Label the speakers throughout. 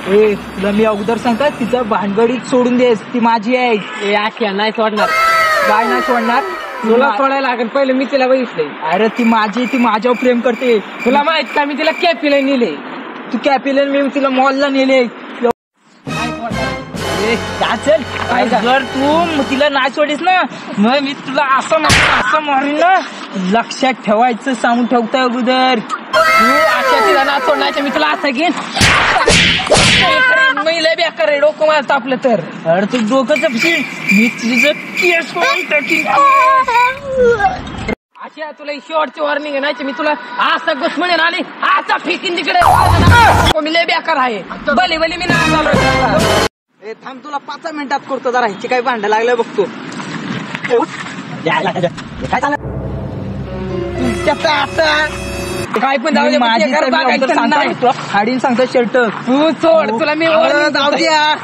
Speaker 1: ए तुला मी अगोदर सांगता तिचं भानगडीत सोडून देस, ती माझी आहे.
Speaker 2: ए आख्या नाही सोडणार.
Speaker 1: काय नाही सोडणार?
Speaker 2: तुला सोडायला लागेल, पहिले मी तिला बघितलंय.
Speaker 1: अरे ती माझी, ती माझ्यावर प्रेम करते.
Speaker 2: तुला माहित का, मी तिला कॅफेला नेले.
Speaker 1: तू कॅपिलन, मी तिला मॉलला नेले. चल जर तू तिला नाही सोडीस ना, मग मी तुला असं मारीन ना. लक्षात ठेवायचं, सांगून ठेवतोय अगोदर.
Speaker 2: तू अशा तिला ना सोडण्याचं मी तुला असं घेईन. महिला बेकार आहे, डोकं मला तापलं तर.
Speaker 1: अरे तू डोकं तपशील, मी तुझं केस करून टाकीन.
Speaker 2: अशा तुला शेवटची वॉर्निंग आहे, नाही मी तुला असं घुस म्हणेन आणि असा फेकीन तिकडे. मी लय बेकार आहे, भले भले मी नाही.
Speaker 1: थांब, तुला 5 मिनिटात करतो. जरा ह्याची काही भांडं लागलं बघतो.
Speaker 2: काय पण जाऊ दे,
Speaker 1: माझी हाडीन सांगतो शर्ट
Speaker 2: तू सोड. तुला मी
Speaker 1: जाऊ द्या.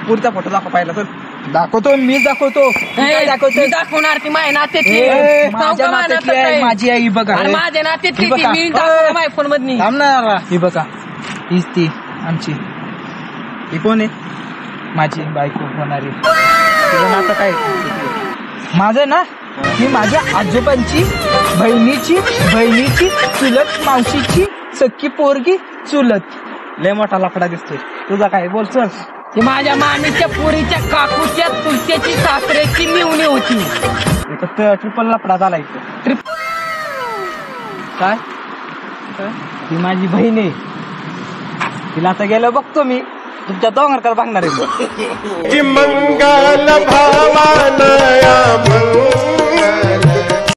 Speaker 1: पुढचा फोटो दाखव पाहिला तर. दाखवतो, मीच दाखवतो.
Speaker 2: दाखवणार ती माझ्या नात्यात
Speaker 1: माझी आई बघा.
Speaker 2: माझ्या नात्यात मी दाखवणार माझ्या फोन मध्ये.
Speaker 1: थांबणार. ही बघा, हीच ती आमची. ही कोण आहे? माझी बायको होणारी. तुझं नातं काय? माझं ना, ही माझ्या आजोबांची बहिणीची चुलत मावशीची सख्खी पोरगी चुलत. लय मोठा लफडा दिसतोय. तुझा काय? बोल चल.
Speaker 2: ती माझ्या मामीच्या पोरीच्या काकूच्या चुलत्याची सासऱ्याची मिळवणी होती.
Speaker 1: ट्रिपल लफडा झाला इथं. काय? ही माझी बहीण आहे. तिला आता गेलं बघतो मी. तुमच्या दोघांकडे बघणार आहे.
Speaker 3: मंगल भावानया मंगल